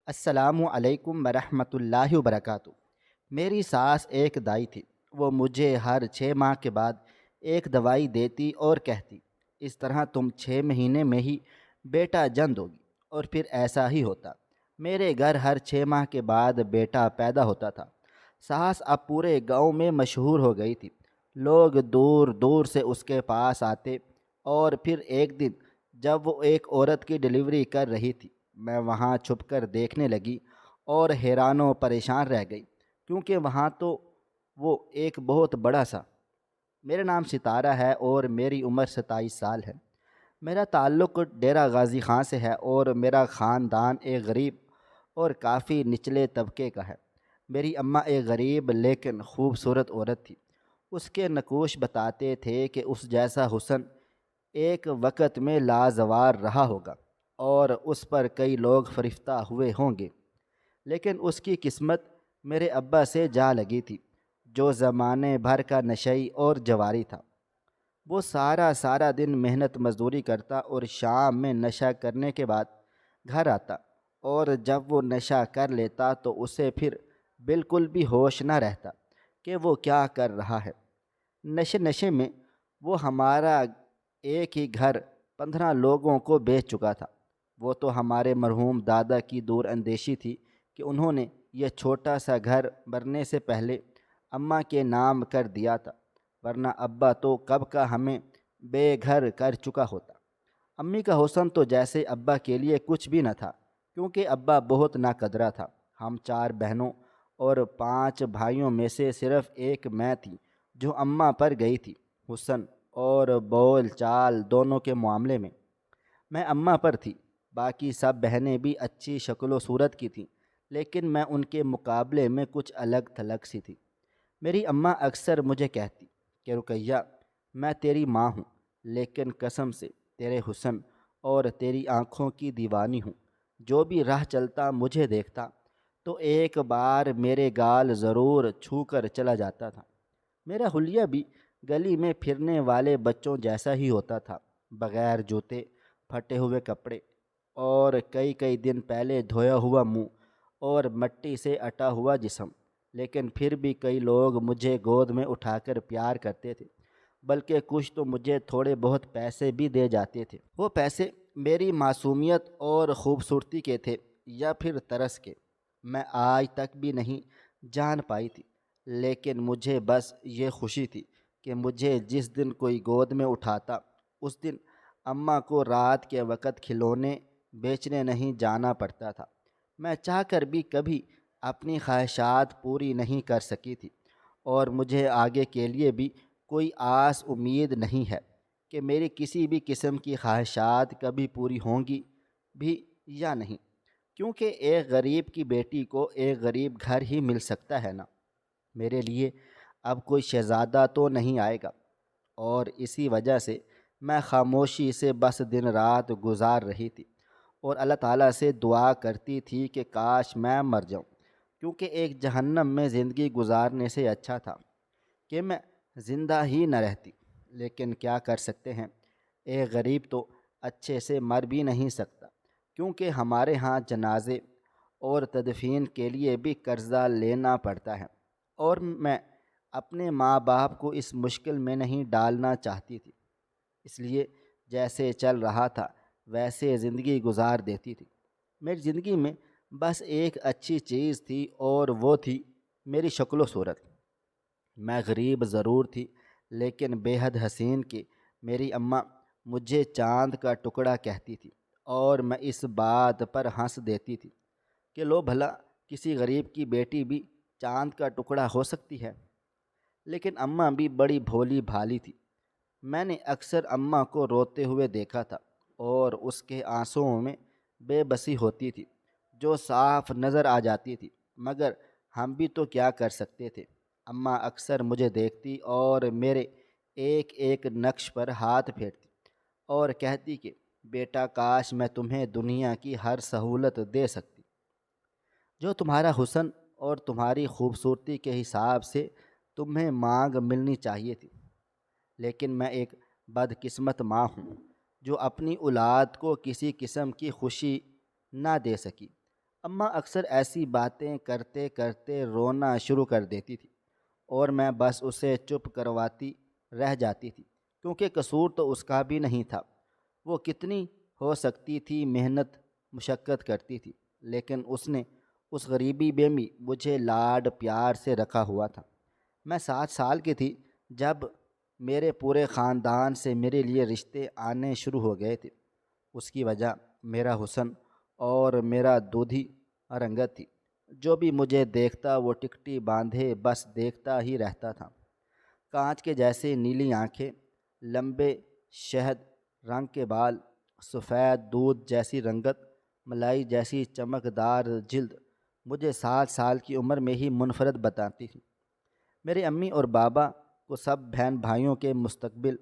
السلام علیکم ورحمۃ اللہ وبرکاتہ۔ میری ساس ایک دائی تھی۔ وہ مجھے ہر 6 ماہ کے بعد ایک دوائی دیتی اور کہتی، اس طرح تم 6 مہینے میں ہی بیٹا جن دو گی۔ اور پھر ایسا ہی ہوتا۔ میرے گھر ہر 6 ماہ کے بعد بیٹا پیدا ہوتا تھا۔ ساس اب پورے گاؤں میں مشہور ہو گئی تھی۔ لوگ دور دور سے اس کے پاس آتے۔ اور پھر ایک دن جب وہ ایک عورت کی ڈلیوری کر رہی تھی، میں وہاں چھپ کر دیکھنے لگی اور حیران و پریشان رہ گئی، کیونکہ وہاں تو وہ ایک بہت بڑا سا… میرا نام ستارہ ہے اور میری عمر 27 سال ہے۔ میرا تعلق ڈیرہ غازی خان سے ہے اور میرا خاندان ایک غریب اور کافی نچلے طبقے کا ہے۔ میری اماں ایک غریب لیکن خوبصورت عورت تھی۔ اس کے نقوش بتاتے تھے کہ اس جیسا حسن ایک وقت میں لازوال رہا ہوگا اور اس پر کئی لوگ فریفتہ ہوئے ہوں گے، لیکن اس کی قسمت میرے ابا سے جا لگی تھی، جو زمانے بھر کا نشئی اور جواری تھا۔ وہ سارا دن محنت مزدوری کرتا اور شام میں نشہ کرنے کے بعد گھر آتا، اور جب وہ نشہ کر لیتا تو اسے پھر بالکل بھی ہوش نہ رہتا کہ وہ کیا کر رہا ہے۔ نشے میں وہ ہمارا ایک ہی گھر 15 لوگوں کو بیچ چکا تھا۔ وہ تو ہمارے مرحوم دادا کی دور اندیشی تھی کہ انہوں نے یہ چھوٹا سا گھر مرنے سے پہلے اماں کے نام کر دیا تھا، ورنہ ابا تو کب کا ہمیں بے گھر کر چکا ہوتا۔ امی کا حسن تو جیسے ابا کے لیے کچھ بھی نہ تھا، کیونکہ ابا بہت ناقدرہ تھا۔ ہم 4 بہنوں اور 5 بھائیوں میں سے صرف ایک میں تھی جو اماں پر گئی تھی، حسن اور بول چال دونوں کے معاملے میں۔ میں اماں پر تھی۔ باقی سب بہنیں بھی اچھی شکل و صورت کی تھیں، لیکن میں ان کے مقابلے میں کچھ الگ تھلگ سی تھی۔ میری اماں اکثر مجھے کہتی کہ رقیہ، میں تیری ماں ہوں، لیکن قسم سے تیرے حسن اور تیری آنکھوں کی دیوانی ہوں۔ جو بھی راہ چلتا مجھے دیکھتا تو ایک بار میرے گال ضرور چھو کر چلا جاتا تھا۔ میرا حلیہ بھی گلی میں پھرنے والے بچوں جیسا ہی ہوتا تھا، بغیر جوتے، پھٹے ہوئے کپڑے اور کئی دن پہلے دھویا ہوا منہ اور مٹی سے اٹا ہوا جسم۔ لیکن پھر بھی کئی لوگ مجھے گود میں اٹھا کر پیار کرتے تھے، بلکہ کچھ تو مجھے تھوڑے بہت پیسے بھی دے جاتے تھے۔ وہ پیسے میری معصومیت اور خوبصورتی کے تھے یا پھر ترس کے، میں آج تک بھی نہیں جان پائی تھی، لیکن مجھے بس یہ خوشی تھی کہ مجھے جس دن کوئی گود میں اٹھاتا، اس دن اماں کو رات کے وقت کھلونے بیچنے نہیں جانا پڑتا تھا۔ میں چاہ کر بھی کبھی اپنی خواہشات پوری نہیں کر سکی تھی، اور مجھے آگے کے لیے بھی کوئی آس امید نہیں ہے کہ میری کسی بھی قسم کی خواہشات کبھی پوری ہوں گی بھی یا نہیں، کیونکہ ایک غریب کی بیٹی کو ایک غریب گھر ہی مل سکتا ہے نا۔ میرے لیے اب کوئی شہزادہ تو نہیں آئے گا، اور اسی وجہ سے میں خاموشی سے بس دن رات گزار رہی تھی اور اللہ تعالیٰ سے دعا کرتی تھی کہ کاش میں مر جاؤں، کیونکہ ایک جہنم میں زندگی گزارنے سے اچھا تھا کہ میں زندہ ہی نہ رہتی۔ لیکن کیا کر سکتے ہیں، ایک غریب تو اچھے سے مر بھی نہیں سکتا، کیونکہ ہمارے ہاں جنازے اور تدفین کے لیے بھی قرضہ لینا پڑتا ہے، اور میں اپنے ماں باپ کو اس مشکل میں نہیں ڈالنا چاہتی تھی، اس لیے جیسے چل رہا تھا ویسے زندگی گزار دیتی تھی۔ میری زندگی میں بس ایک اچھی چیز تھی، اور وہ تھی میری شکل و صورت۔ میں غریب ضرور تھی، لیکن بے حد حسین کہ میری اماں مجھے چاند کا ٹکڑا کہتی تھی، اور میں اس بات پر ہنس دیتی تھی کہ لو بھلا، کسی غریب کی بیٹی بھی چاند کا ٹکڑا ہو سکتی ہے۔ لیکن اماں بھی بڑی بھولی بھالی تھی۔ میں نے اکثر اماں کو روتے ہوئے دیکھا تھا، اور اس کے آنسوؤں میں بے بسی ہوتی تھی جو صاف نظر آ جاتی تھی، مگر ہم بھی تو کیا کر سکتے تھے۔ اماں اکثر مجھے دیکھتی اور میرے ایک ایک نقش پر ہاتھ پھیرتی اور کہتی کہ بیٹا، کاش میں تمہیں دنیا کی ہر سہولت دے سکتی، جو تمہارا حسن اور تمہاری خوبصورتی کے حساب سے تمہیں مانگ ملنی چاہیے تھی۔ لیکن میں ایک بدقسمت ماں ہوں جو اپنی اولاد کو کسی قسم کی خوشی نہ دے سکی۔ اماں اکثر ایسی باتیں کرتے کرتے رونا شروع کر دیتی تھی اور میں بس اسے چپ کرواتی رہ جاتی تھی، کیونکہ قصور تو اس کا بھی نہیں تھا۔ وہ کتنی ہو سکتی تھی محنت مشقت کرتی تھی، لیکن اس نے اس غریبی میں مجھے لاڈ پیار سے رکھا ہوا تھا۔ میں 7 سال کی تھی جب میرے پورے خاندان سے میرے لیے رشتے آنے شروع ہو گئے تھے۔ اس کی وجہ میرا حسن اور میرا دودھی رنگت تھی۔ جو بھی مجھے دیکھتا وہ ٹکٹی باندھے بس دیکھتا ہی رہتا تھا۔ کانچ کے جیسے نیلی آنکھیں، لمبے شہد رنگ کے بال، سفید دودھ جیسی رنگت، ملائی جیسی چمکدار جلد مجھے 7 سال کی عمر میں ہی منفرد بتاتی تھی۔ میرے امی اور بابا کو سب بہن بھائیوں کے مستقبل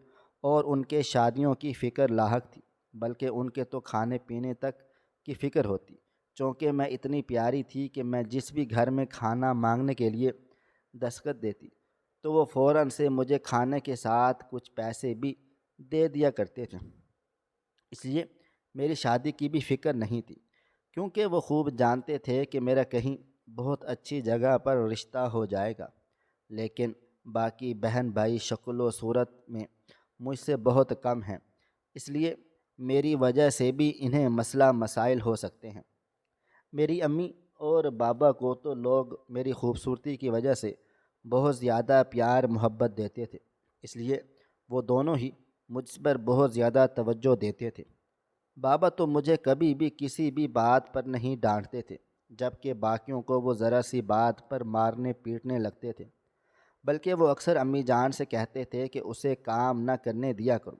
اور ان کے شادیوں کی فکر لاحق تھی، بلکہ ان کے تو کھانے پینے تک کی فکر ہوتی۔ چونکہ میں اتنی پیاری تھی کہ میں جس بھی گھر میں کھانا مانگنے کے لیے دستخط دیتی تو وہ فوراً سے مجھے کھانے کے ساتھ کچھ پیسے بھی دے دیا کرتے تھے۔ اس لیے میری شادی کی بھی فکر نہیں تھی، کیونکہ وہ خوب جانتے تھے کہ میرا کہیں بہت اچھی جگہ پر رشتہ ہو جائے گا۔ لیکن باقی بہن بھائی شکل و صورت میں مجھ سے بہت کم ہیں، اس لیے میری وجہ سے بھی انہیں مسئلہ مسائل ہو سکتے ہیں۔ میری امی اور بابا کو تو لوگ میری خوبصورتی کی وجہ سے بہت زیادہ پیار محبت دیتے تھے، اس لیے وہ دونوں ہی مجھ پر بہت زیادہ توجہ دیتے تھے۔ بابا تو مجھے کبھی بھی کسی بھی بات پر نہیں ڈانٹتے تھے، جبکہ باقیوں کو وہ ذرا سی بات پر مارنے پیٹنے لگتے تھے، بلکہ وہ اکثر امی جان سے کہتے تھے کہ اسے کام نہ کرنے دیا کرو،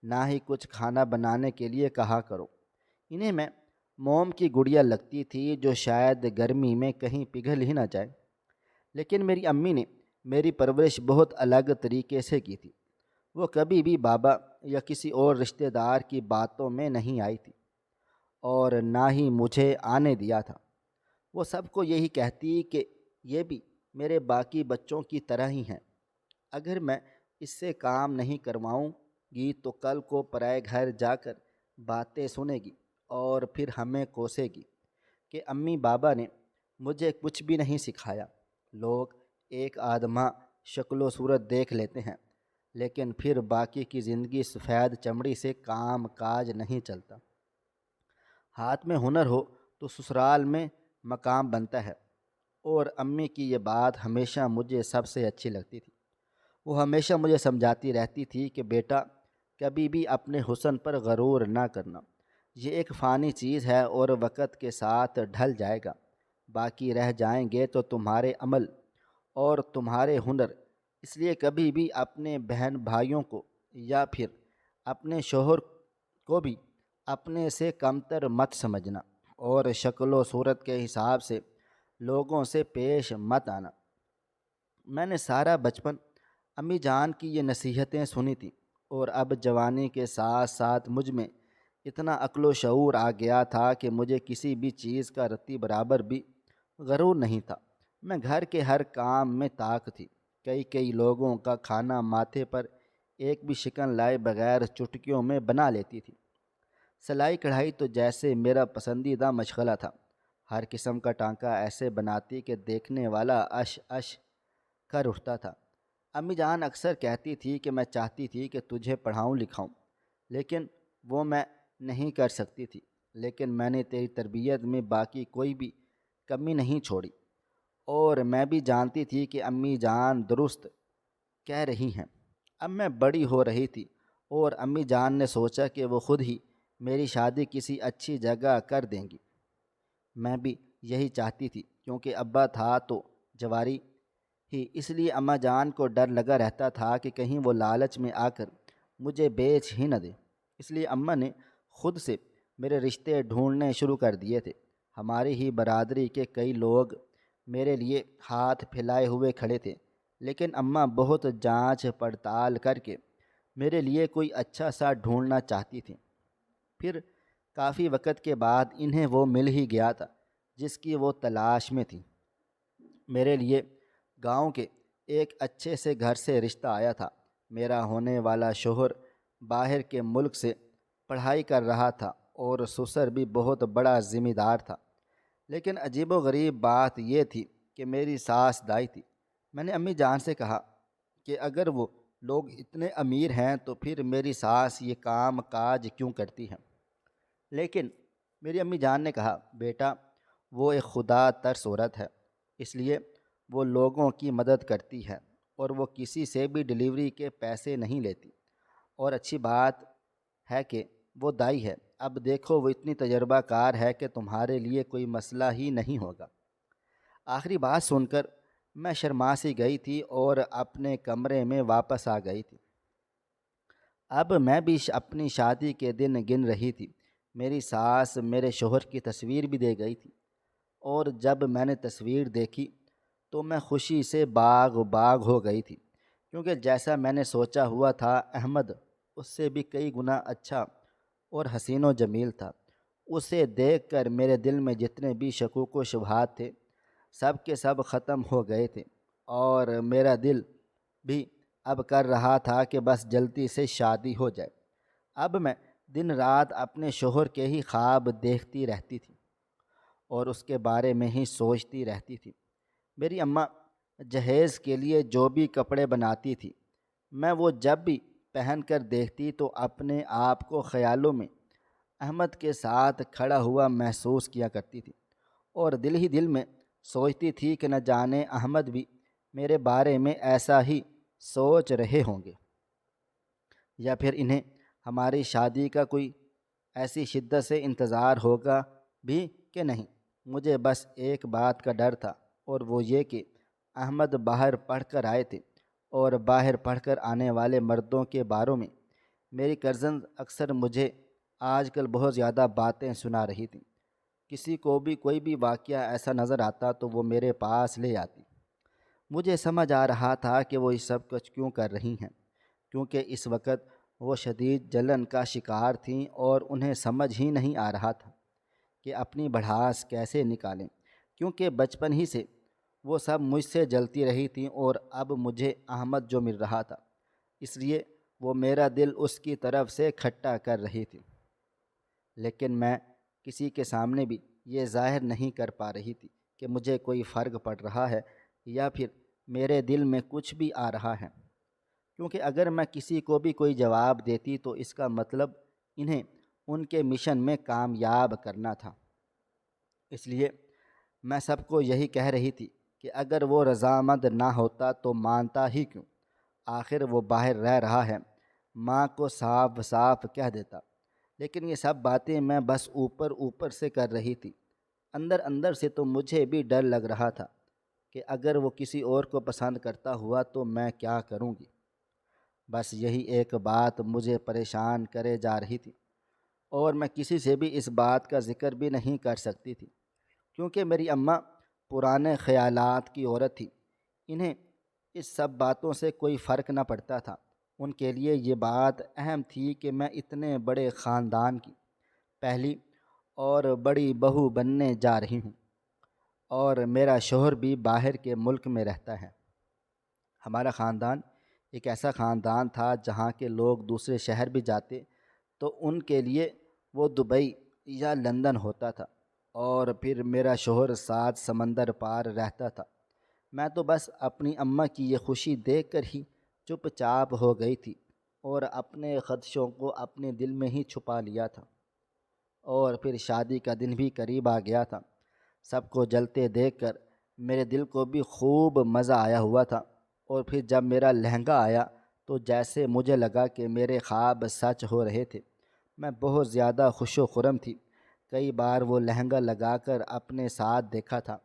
نہ ہی کچھ کھانا بنانے کے لیے کہا کرو۔ انہیں میں موم کی گڑیا لگتی تھی جو شاید گرمی میں کہیں پگھل ہی نہ جائے۔ لیکن میری امی نے میری پرورش بہت الگ طریقے سے کی تھی۔ وہ کبھی بھی بابا یا کسی اور رشتہ دار کی باتوں میں نہیں آئی تھی اور نہ ہی مجھے آنے دیا تھا۔ وہ سب کو یہی کہتی کہ یہ بھی میرے باقی بچوں کی طرح ہی ہیں، اگر میں اس سے کام نہیں کرواؤں گی تو کل کو پرائے گھر جا کر باتیں سنے گی اور پھر ہمیں کوسے گی۔ کہ امی بابا نے مجھے کچھ بھی نہیں سکھایا۔ لوگ ایک آدمہ شکل و صورت دیکھ لیتے ہیں، لیکن پھر باقی کی زندگی سفید چمڑی سے کام کاج نہیں چلتا۔ ہاتھ میں ہنر ہو تو سسرال میں مقام بنتا ہے، اور امی کی یہ بات ہمیشہ مجھے سب سے اچھی لگتی تھی۔ وہ ہمیشہ مجھے سمجھاتی رہتی تھی کہ بیٹا کبھی بھی اپنے حسن پر غرور نہ کرنا، یہ ایک فانی چیز ہے اور وقت کے ساتھ ڈھل جائے گا۔ باقی رہ جائیں گے تو تمہارے عمل اور تمہارے ہنر، اس لیے کبھی بھی اپنے بہن بھائیوں کو یا پھر اپنے شوہر کو بھی اپنے سے کمتر مت سمجھنا، اور شکل و صورت کے حساب سے لوگوں سے پیش مت آنا۔ میں نے سارا بچپن امی جان کی یہ نصیحتیں سنی تھیں، اور اب جوانی کے ساتھ ساتھ مجھ میں اتنا عقل و شعور آ گیا تھا کہ مجھے کسی بھی چیز کا رتی برابر بھی غرور نہیں تھا۔ میں گھر کے ہر کام میں طاق تھی۔ کئی لوگوں کا کھانا ماتھے پر ایک بھی شکن لائے بغیر چٹکیوں میں بنا لیتی تھی۔ سلائی کڑھائی تو جیسے میرا پسندیدہ مشغلہ تھا۔ ہر قسم کا ٹانکا ایسے بناتی کہ دیکھنے والا اش اش کر اٹھتا تھا۔ امی جان اکثر کہتی تھی کہ میں چاہتی تھی کہ تجھے پڑھاؤں لکھاؤں، لیکن وہ میں نہیں کر سکتی تھی۔ لیکن میں نے تیری تربیت میں باقی کوئی بھی کمی نہیں چھوڑی، اور میں بھی جانتی تھی کہ امی جان درست کہہ رہی ہیں۔ اب میں بڑی ہو رہی تھی، اور امی جان نے سوچا کہ وہ خود ہی میری شادی کسی اچھی جگہ کر دیں گی۔ میں بھی یہی چاہتی تھی، کیونکہ ابا تھا تو جواری ہی، اس لیے اماں جان کو ڈر لگا رہتا تھا کہ کہیں وہ لالچ میں آ کر مجھے بیچ ہی نہ دے۔ اس لیے اماں نے خود سے میرے رشتے ڈھونڈنے شروع کر دیے تھے۔ ہماری ہی برادری کے کئی لوگ میرے لیے ہاتھ پھیلائے ہوئے کھڑے تھے، لیکن اماں بہت جانچ پڑتال کر کے میرے لیے کوئی اچھا سا ڈھونڈنا چاہتی تھیں۔ پھر کافی وقت کے بعد انہیں وہ مل ہی گیا تھا جس کی وہ تلاش میں تھی۔ میرے لیے گاؤں کے ایک اچھے سے گھر سے رشتہ آیا تھا۔ میرا ہونے والا شوہر باہر کے ملک سے پڑھائی کر رہا تھا، اور سسر بھی بہت بڑا ذمہ دار تھا۔ لیکن عجیب و غریب بات یہ تھی کہ میری ساس دائی تھی۔ میں نے امی جان سے کہا کہ اگر وہ لوگ اتنے امیر ہیں تو پھر میری ساس یہ کام کاج کیوں کرتی ہیں؟ لیکن میری امی جان نے کہا، بیٹا وہ ایک خدا ترس عورت ہے، اس لیے وہ لوگوں کی مدد کرتی ہے اور وہ کسی سے بھی ڈلیوری کے پیسے نہیں لیتی، اور اچھی بات ہے کہ وہ دائی ہے۔ اب دیکھو وہ اتنی تجربہ کار ہے کہ تمہارے لیے کوئی مسئلہ ہی نہیں ہوگا۔ آخری بات سن کر میں شرما سی گئی تھی اور اپنے کمرے میں واپس آ گئی تھی۔ اب میں بھی اپنی شادی کے دن گن رہی تھی۔ میری ساس میرے شوہر کی تصویر بھی دے گئی تھی، اور جب میں نے تصویر دیکھی تو میں خوشی سے باغ باغ ہو گئی تھی، کیونکہ جیسا میں نے سوچا ہوا تھا احمد اس سے بھی کئی گنا اچھا اور حسین و جمیل تھا۔ اسے دیکھ کر میرے دل میں جتنے بھی شکوک و شبہات تھے سب کے سب ختم ہو گئے تھے، اور میرا دل بھی اب کر رہا تھا کہ بس جلدی سے شادی ہو جائے۔ اب میں دن رات اپنے شوہر کے ہی خواب دیکھتی رہتی تھی اور اس کے بارے میں ہی سوچتی رہتی تھی۔ میری اماں جہیز کے لیے جو بھی کپڑے بناتی تھی میں وہ جب بھی پہن کر دیکھتی تو اپنے آپ کو خیالوں میں احمد کے ساتھ کھڑا ہوا محسوس کیا کرتی تھی، اور دل ہی دل میں سوچتی تھی کہ نہ جانے احمد بھی میرے بارے میں ایسا ہی سوچ رہے ہوں گے، یا پھر انہیں ہماری شادی کا کوئی ایسی شدت سے انتظار ہوگا بھی کہ نہیں۔ مجھے بس ایک بات کا ڈر تھا، اور وہ یہ کہ احمد باہر پڑھ کر آئے تھے، اور باہر پڑھ کر آنے والے مردوں کے باروں میں میری کزن اکثر مجھے آج کل بہت زیادہ باتیں سنا رہی تھیں۔ کسی کو بھی کوئی بھی واقعہ ایسا نظر آتا تو وہ میرے پاس لے آتی۔ مجھے سمجھ آ رہا تھا کہ وہ یہ سب کچھ کیوں کر رہی ہیں، کیونکہ اس وقت وہ شدید جلن کا شکار تھیں اور انہیں سمجھ ہی نہیں آ رہا تھا کہ اپنی بھڑاس کیسے نکالیں، کیونکہ بچپن ہی سے وہ سب مجھ سے جلتی رہی تھیں، اور اب مجھے احمد جو مل رہا تھا اس لیے وہ میرا دل اس کی طرف سے کھٹا کر رہی تھی۔ لیکن میں کسی کے سامنے بھی یہ ظاہر نہیں کر پا رہی تھی کہ مجھے کوئی فرق پڑ رہا ہے یا پھر میرے دل میں کچھ بھی آ رہا ہے، کیونکہ اگر میں کسی کو بھی کوئی جواب دیتی تو اس کا مطلب انہیں ان کے مشن میں کامیاب کرنا تھا۔ اس لیے میں سب کو یہی کہہ رہی تھی کہ اگر وہ رضامند نہ ہوتا تو مانتا ہی کیوں، آخر وہ باہر رہ رہا ہے، ماں کو صاف صاف کہہ دیتا۔ لیکن یہ سب باتیں میں بس اوپر اوپر سے کر رہی تھی، اندر اندر سے تو مجھے بھی ڈر لگ رہا تھا کہ اگر وہ کسی اور کو پسند کرتا ہوا تو میں کیا کروں گی۔ بس یہی ایک بات مجھے پریشان کرے جا رہی تھی، اور میں کسی سے بھی اس بات کا ذکر بھی نہیں کر سکتی تھی، کیونکہ میری اماں پرانے خیالات کی عورت تھی۔ انہیں اس سب باتوں سے کوئی فرق نہ پڑتا تھا۔ ان کے لیے یہ بات اہم تھی کہ میں اتنے بڑے خاندان کی پہلی اور بڑی بہو بننے جا رہی ہوں، اور میرا شوہر بھی باہر کے ملک میں رہتا ہے۔ ہمارا خاندان ایک ایسا خاندان تھا جہاں کے لوگ دوسرے شہر بھی جاتے تو ان کے لیے وہ دبئی یا لندن ہوتا تھا، اور پھر میرا شوہر 7 سمندر پار رہتا تھا۔ میں تو بس اپنی اماں کی یہ خوشی دیکھ کر ہی چپ چاپ ہو گئی تھی، اور اپنے خدشوں کو اپنے دل میں ہی چھپا لیا تھا۔ اور پھر شادی کا دن بھی قریب آ گیا تھا۔ سب کو جلتے دیکھ کر میرے دل کو بھی خوب مزہ آیا ہوا تھا، اور پھر جب میرا لہنگا آیا تو جیسے مجھے لگا کہ میرے خواب سچ ہو رہے تھے۔ میں بہت زیادہ خوش و خرم تھی۔ کئی بار وہ لہنگا لگا کر اپنے ساتھ دیکھا تھا۔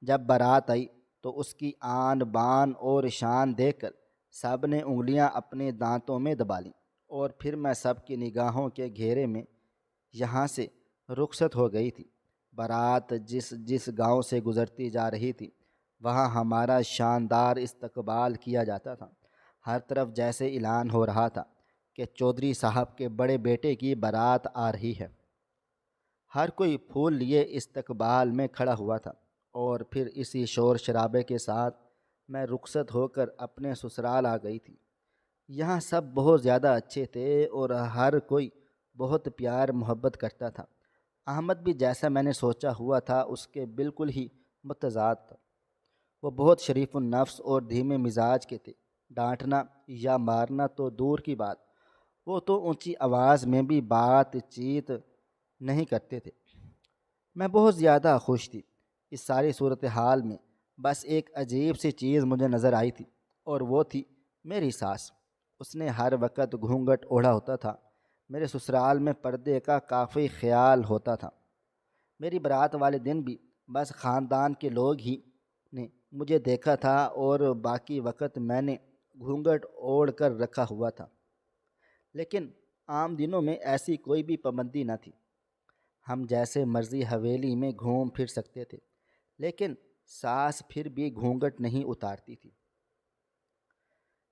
جب بارات آئی تو اس کی آن بان اور شان دیکھ کر سب نے انگلیاں اپنے دانتوں میں دبا لیں، اور پھر میں سب کی نگاہوں کے گھیرے میں یہاں سے رخصت ہو گئی تھی۔ بارات جس جس گاؤں سے گزرتی جا رہی تھی وہاں ہمارا شاندار استقبال کیا جاتا تھا۔ ہر طرف جیسے اعلان ہو رہا تھا کہ چودھری صاحب کے بڑے بیٹے کی بارات آ رہی ہے۔ ہر کوئی پھول لیے استقبال میں کھڑا ہوا تھا، اور پھر اسی شور شرابے کے ساتھ میں رخصت ہو کر اپنے سسرال آ گئی تھی۔ یہاں سب بہت زیادہ اچھے تھے، اور ہر کوئی بہت پیار محبت کرتا تھا۔ احمد بھی جیسا میں نے سوچا ہوا تھا اس کے بالکل ہی متضاد تھا۔ وہ بہت شریف النفس اور دھیمے مزاج کے تھے۔ ڈانٹنا یا مارنا تو دور کی بات، وہ تو اونچی آواز میں بھی بات چیت نہیں کرتے تھے۔ میں بہت زیادہ خوش تھی اس ساری صورتحال میں۔ بس ایک عجیب سی چیز مجھے نظر آئی تھی، اور وہ تھی میری ساس۔ اس نے ہر وقت گھونگھٹ اوڑھا ہوتا تھا۔ میرے سسرال میں پردے کا کافی خیال ہوتا تھا۔ میری برات والے دن بھی بس خاندان کے لوگ ہی نے مجھے دیکھا تھا، اور باقی وقت میں نے گھونگھٹ اوڑھ کر رکھا ہوا تھا۔ لیکن عام دنوں میں ایسی کوئی بھی پابندی نہ تھی۔ ہم جیسے مرضی حویلی میں گھوم پھر سکتے تھے، لیکن ساس پھر بھی گھونگھٹ نہیں اتارتی تھی۔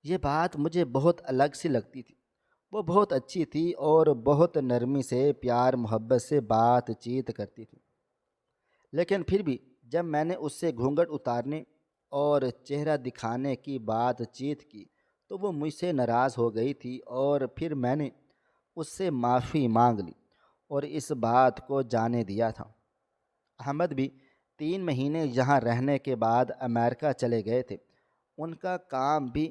یہ بات مجھے بہت الگ سی لگتی تھی۔ وہ بہت اچھی تھی اور بہت نرمی سے پیار محبت سے بات چیت کرتی تھی، لیکن پھر بھی جب میں نے اس سے گھونگھٹ اتارنے اور چہرہ دکھانے کی بات چیت کی تو وہ مجھ سے ناراض ہو گئی تھی، اور پھر میں نے اس سے معافی مانگ لی اور اس بات کو جانے دیا تھا۔ احمد بھی 3 مہینے یہاں رہنے کے بعد امریکہ چلے گئے تھے۔ ان کا کام بھی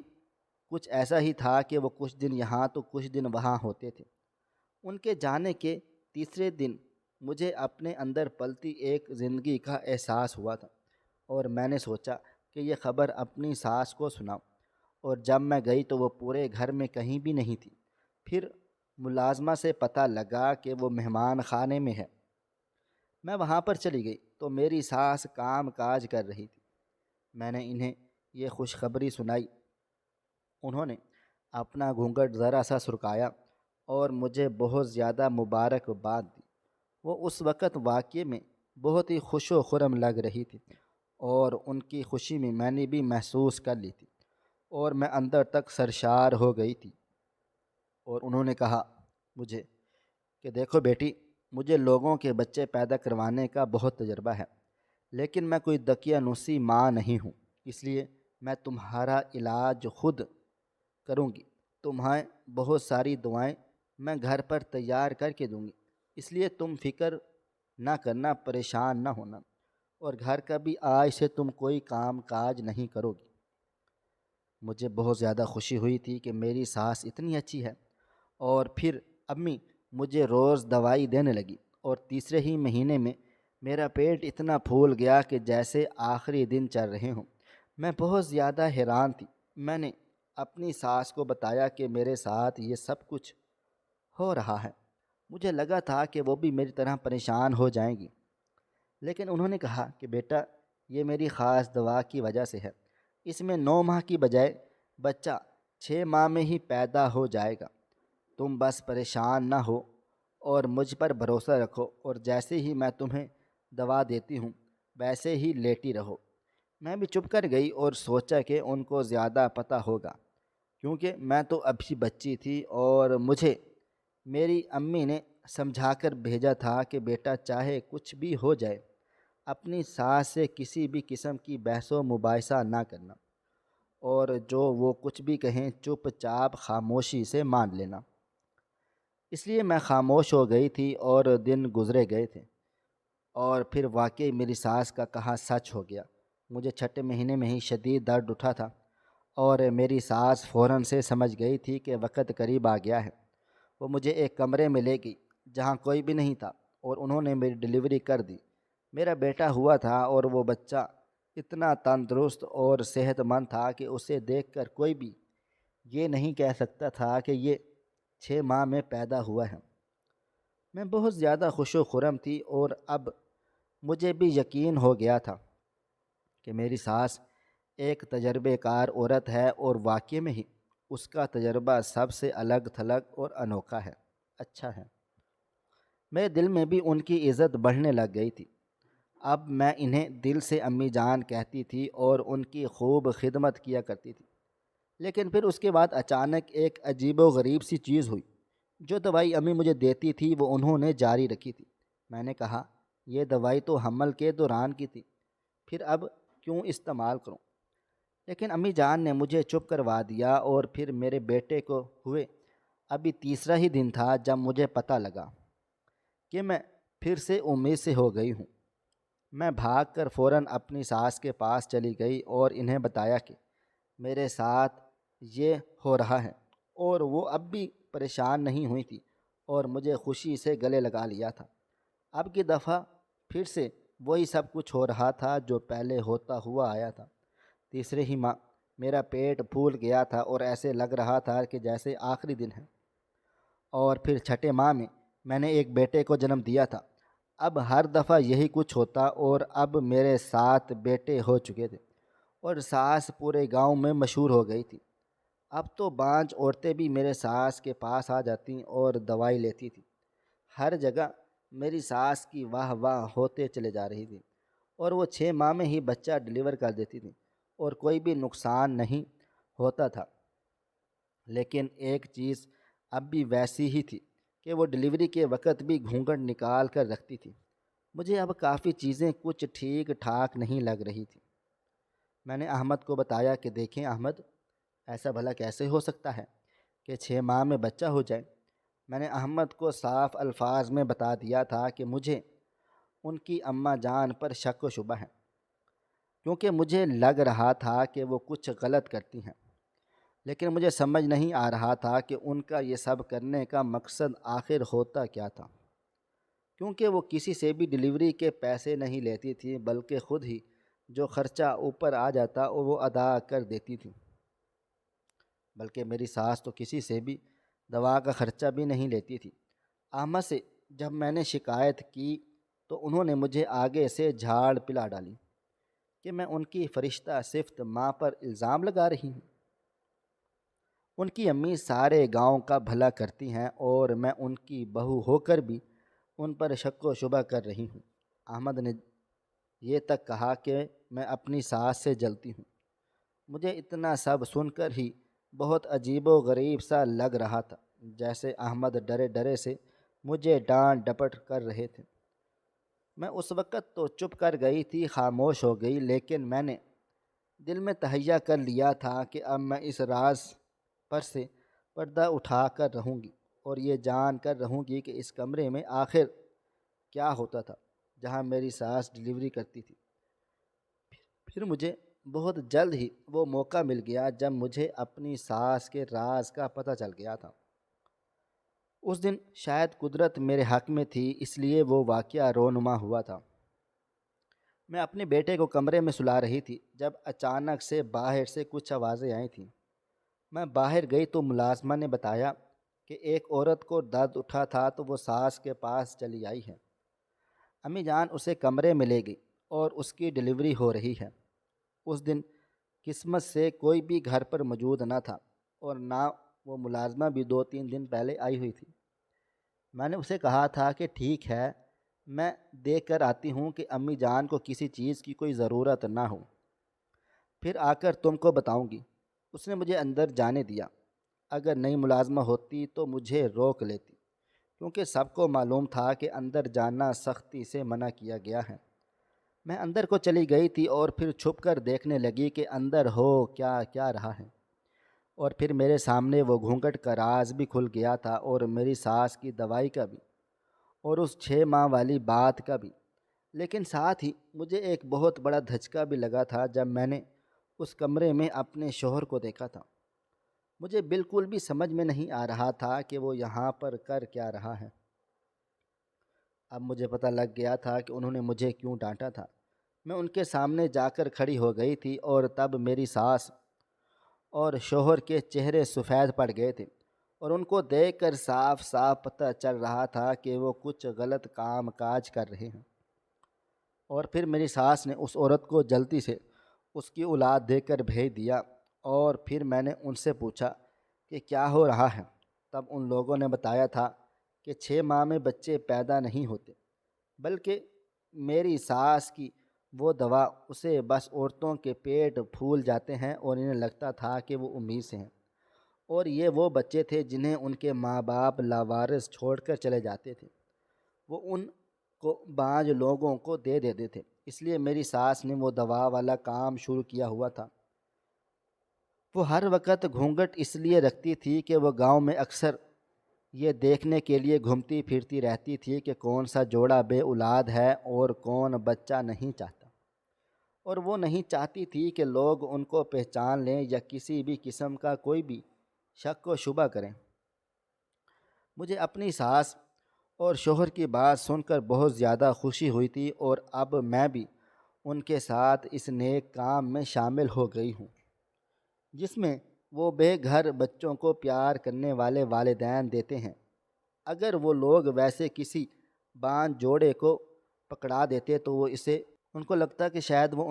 کچھ ایسا ہی تھا کہ وہ کچھ دن یہاں تو کچھ دن وہاں ہوتے تھے۔ ان کے جانے کے تیسرے دن مجھے اپنے اندر پلتی ایک زندگی کا احساس ہوا تھا، اور میں نے سوچا کہ یہ خبر اپنی ساس کو سناؤں۔ اور جب میں گئی تو وہ پورے گھر میں کہیں بھی نہیں تھی۔ پھر ملازمہ سے پتہ لگا کہ وہ مہمان خانے میں ہے۔ میں وہاں پر چلی گئی تو میری ساس کام کاج کر رہی تھی۔ میں نے انہیں یہ خوشخبری سنائی۔ انہوں نے اپنا گھونگھٹ ذرا سا سرکایا اور مجھے بہت زیادہ مبارکباد دی۔ وہ اس وقت واقعے میں بہت ہی خوش و خرم لگ رہی تھی، اور ان کی خوشی میں نے بھی محسوس کر لی تھی، اور میں اندر تک سرشار ہو گئی تھی۔ اور انہوں نے کہا مجھے کہ دیکھو بیٹی، مجھے لوگوں کے بچے پیدا کروانے کا بہت تجربہ ہے، لیکن میں کوئی دقیانوسی ماں نہیں ہوں، اس لیے میں تمہارا علاج خود کروں گی۔ تمہیں بہت ساری دعائیں میں گھر پر تیار کر کے دوں گی، اس لیے تم فکر نہ کرنا، پریشان نہ ہونا، اور گھر کا بھی آج سے تم کوئی کام کاج نہیں کرو گی۔ مجھے بہت زیادہ خوشی ہوئی تھی کہ میری ساس اتنی اچھی ہے۔ اور پھر امی مجھے روز دوائی دینے لگی، اور تیسرے ہی مہینے میں میرا پیٹ اتنا پھول گیا کہ جیسے آخری دن چل رہے ہوں۔ میں بہت زیادہ حیران تھی۔ میں نے اپنی ساس کو بتایا کہ میرے ساتھ یہ سب کچھ ہو رہا ہے۔ مجھے لگا تھا کہ وہ بھی میری طرح پریشان ہو جائیں گی، لیکن انہوں نے کہا کہ بیٹا، یہ میری خاص دوا کی وجہ سے ہے۔ اس میں 9 ماہ کی بجائے بچہ 6 ماہ میں ہی پیدا ہو جائے گا۔ تم بس پریشان نہ ہو اور مجھ پر بھروسہ رکھو، اور جیسے ہی میں تمہیں دوا دیتی ہوں ویسے ہی لیٹی رہو۔ میں بھی چپ کر گئی اور سوچا کہ ان کو زیادہ پتہ ہوگا، کیونکہ میں تو ابھی بچی تھی، اور مجھے میری امی نے سمجھا کر بھیجا تھا کہ بیٹا چاہے کچھ بھی ہو جائے، اپنی ساس سے کسی بھی قسم کی بحث و مباحثہ نہ کرنا، اور جو وہ کچھ بھی کہیں چپ چاپ خاموشی سے مان لینا۔ اس لیے میں خاموش ہو گئی تھی، اور دن گزرے گئے تھے، اور پھر واقعی میری ساس کا کہا سچ ہو گیا۔ مجھے 6 مہینے میں ہی شدید درد اٹھا تھا، اور میری ساس فوراً سے سمجھ گئی تھی کہ وقت قریب آ گیا ہے۔ وہ مجھے ایک کمرے میں لے گئی جہاں کوئی بھی نہیں تھا، اور انہوں نے میری ڈلیوری کر دی۔ میرا بیٹا ہوا تھا، اور وہ بچہ اتنا تندرست اور صحت مند تھا کہ اسے دیکھ کر کوئی بھی یہ نہیں کہہ سکتا تھا کہ یہ 6 ماہ میں پیدا ہوا ہے۔ میں بہت زیادہ خوش و خرم تھی، اور اب مجھے بھی یقین ہو گیا تھا کہ میری ساس ایک تجربے کار عورت ہے، اور واقعے میں ہی اس کا تجربہ سب سے الگ تھلگ اور انوکھا ہے، اچھا ہے۔ میرے دل میں بھی ان کی عزت بڑھنے لگ گئی تھی۔ اب میں انہیں دل سے امی جان کہتی تھی اور ان کی خوب خدمت کیا کرتی تھی۔ لیکن پھر اس کے بعد اچانک ایک عجیب و غریب سی چیز ہوئی۔ جو دوائی امی مجھے دیتی تھی وہ انہوں نے جاری رکھی تھی۔ میں نے کہا یہ دوائی تو حمل کے دوران کی تھی، پھر اب کیوں استعمال کروں؟ لیکن امی جان نے مجھے چپ کروا دیا، اور پھر میرے بیٹے کو ہوئے ابھی تیسرا ہی دن تھا جب مجھے پتہ لگا کہ میں پھر سے امید سے ہو گئی ہوں۔ میں بھاگ کر فوراً اپنی ساس کے پاس چلی گئی اور انہیں بتایا کہ میرے ساتھ یہ ہو رہا ہے، اور وہ اب بھی پریشان نہیں ہوئی تھی اور مجھے خوشی سے گلے لگا لیا تھا۔ اب کی دفعہ پھر سے وہی سب کچھ ہو رہا تھا جو پہلے ہوتا ہوا آیا تھا۔ تیسرے ہی ماہ میرا پیٹ پھول گیا تھا اور ایسے لگ رہا تھا کہ جیسے آخری دن ہے، اور پھر چھٹے ماہ میں نے ایک بیٹے کو جنم دیا تھا۔ اب ہر دفعہ یہی کچھ ہوتا، اور اب میرے 7 بیٹے ہو چکے تھے اور ساس پورے گاؤں میں مشہور ہو گئی تھی۔ اب تو 5 عورتیں بھی میرے ساس کے پاس آ جاتی اور دوائی لیتی تھی۔ ہر جگہ میری ساس کی واہ واہ ہوتے چلے جا رہی تھی، اور وہ 6 ماہ میں ہی بچہ ڈلیور کر دیتی تھی اور کوئی بھی نقصان نہیں ہوتا تھا۔ لیکن ایک چیز اب بھی ویسی ہی تھی کہ وہ ڈلیوری کے وقت بھی گھونگھٹ نکال کر رکھتی تھی۔ مجھے اب کافی چیزیں کچھ ٹھیک ٹھاک نہیں لگ رہی تھی۔ میں نے احمد کو بتایا کہ دیکھیں احمد، ایسا بھلا کیسے ہو سکتا ہے کہ 6 ماہ میں بچہ ہو جائے؟ میں نے احمد کو صاف الفاظ میں بتا دیا تھا کہ مجھے ان کی اماں جان پر شک و شبہ ہے، کیونکہ مجھے لگ رہا تھا کہ وہ کچھ غلط کرتی ہیں، لیکن مجھے سمجھ نہیں آ رہا تھا کہ ان کا یہ سب کرنے کا مقصد آخر ہوتا کیا تھا، کیونکہ وہ کسی سے بھی ڈلیوری کے پیسے نہیں لیتی تھی، بلکہ خود ہی جو خرچہ اوپر آ جاتا وہ ادا کر دیتی تھی۔ بلکہ میری ساس تو کسی سے بھی دوا کا خرچہ بھی نہیں لیتی تھی۔ احمد سے جب میں نے شکایت کی تو انہوں نے مجھے آگے سے جھاڑ پلا ڈالی کہ میں ان کی فرشتہ صفت ماں پر الزام لگا رہی ہوں۔ ان کی امی سارے گاؤں کا بھلا کرتی ہیں اور میں ان کی بہو ہو کر بھی ان پر شک و شبہ کر رہی ہوں۔ احمد نے یہ تک کہا کہ میں اپنی ساس سے جلتی ہوں۔ مجھے اتنا سب سن کر ہی بہت عجیب و غریب سا لگ رہا تھا، جیسے احمد ڈرے ڈرے سے مجھے ڈانٹ ڈپٹ کر رہے تھے۔ میں اس وقت تو چپ کر گئی تھی، خاموش ہو گئی، لیکن میں نے دل میں تہیہ کر لیا تھا کہ اب میں اس راز پر سے پردہ اٹھا کر رہوں گی، اور یہ جان کر رہوں گی کہ اس کمرے میں آخر کیا ہوتا تھا جہاں میری ساس ڈلیوری کرتی تھی۔ پھر مجھے بہت جلد ہی وہ موقع مل گیا جب مجھے اپنی ساس کے راز کا پتہ چل گیا تھا۔ اس دن شاید قدرت میرے حق میں تھی، اس لیے وہ واقعہ رونما ہوا تھا۔ میں اپنے بیٹے کو کمرے میں سلا رہی تھی جب اچانک سے باہر سے کچھ آوازیں آئی تھیں۔ میں باہر گئی تو ملازمہ نے بتایا کہ ایک عورت کو درد اٹھا تھا تو وہ ساس کے پاس چلی آئی ہے۔ امی جان اسے کمرے میں لے گئی اور اس کی ڈلیوری ہو رہی ہے۔ اس دن قسمت سے کوئی بھی گھر پر موجود نہ تھا، اور نہ وہ ملازمہ بھی 2-3 دن پہلے آئی ہوئی تھی۔ میں نے اسے کہا تھا کہ ٹھیک ہے، میں دیکھ کر آتی ہوں کہ امی جان کو کسی چیز کی کوئی ضرورت نہ ہو، پھر آ کر تم کو بتاؤں گی۔ اس نے مجھے اندر جانے دیا۔ اگر نئی ملازمہ ہوتی تو مجھے روک لیتی، کیونکہ سب کو معلوم تھا کہ اندر جانا سختی سے منع کیا گیا ہے۔ میں اندر کو چلی گئی تھی اور پھر چھپ کر دیکھنے لگی کہ اندر ہو کیا کیا رہا ہے، اور پھر میرے سامنے وہ گھونگھٹ کا راز بھی کھل گیا تھا، اور میری ساس کی دوائی کا بھی، اور اس 6 ماہ والی بات کا بھی۔ لیکن ساتھ ہی مجھے ایک بہت بڑا دھچکا بھی لگا تھا جب میں نے اس کمرے میں اپنے شوہر کو دیکھا تھا۔ مجھے بالکل بھی سمجھ میں نہیں آ رہا تھا کہ وہ یہاں پر کر کیا رہا ہے۔ اب مجھے پتہ لگ گیا تھا کہ انہوں نے مجھے کیوں ڈانٹا تھا۔ میں ان کے سامنے جا کر کھڑی ہو گئی تھی، اور تب میری ساس اور شوہر کے چہرے سفید پڑ گئے تھے، اور ان کو دیکھ کر صاف صاف پتہ چل رہا تھا کہ وہ کچھ غلط کام کاج کر رہے ہیں۔ اور پھر میری ساس نے اس عورت کو جلدی سے اس کی اولاد دے کر بھیج دیا، اور پھر میں نے ان سے پوچھا کہ کیا ہو رہا ہے۔ تب ان لوگوں نے بتایا تھا کہ 6 ماہ میں بچے پیدا نہیں ہوتے، بلکہ میری ساس کی وہ دوا اسے بس عورتوں کے پیٹ پھول جاتے ہیں، اور انہیں لگتا تھا کہ وہ امید سے ہیں، اور یہ وہ بچے تھے جنہیں ان کے ماں باپ لاوارث چھوڑ کر چلے جاتے تھے، وہ ان کو بعض لوگوں کو دے دیتے تھے۔ اس لیے میری ساس نے وہ دوا والا کام شروع کیا ہوا تھا۔ وہ ہر وقت گھونگھٹ اس لیے رکھتی تھی کہ وہ گاؤں میں اکثر یہ دیکھنے کے لیے گھومتی پھرتی رہتی تھی کہ کون سا جوڑا بے اولاد ہے اور کون بچہ نہیں چاہتا، اور وہ نہیں چاہتی تھی کہ لوگ ان کو پہچان لیں یا کسی بھی قسم کا کوئی بھی شک و شبہ کریں۔ مجھے اپنی ساس اور شوہر کی بات سن کر بہت زیادہ خوشی ہوئی تھی، اور اب میں بھی ان کے ساتھ اس نیک کام میں شامل ہو گئی ہوں جس میں وہ بے گھر بچوں کو پیار کرنے والے والدین دیتے ہیں۔ اگر وہ لوگ ویسے کسی باندھ جوڑے کو پکڑا دیتے تو وہ اسے ان کو لگتا کہ شاید وہ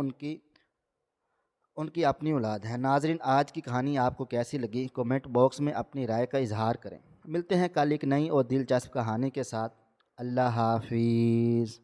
ان کی اپنی اولاد ہے۔ ناظرین، آج کی کہانی آپ کو کیسی لگی؟ کومنٹ باکس میں اپنی رائے کا اظہار کریں۔ ملتے ہیں کل ایک نئی اور دلچسپ کہانی کے ساتھ۔ اللہ حافظ۔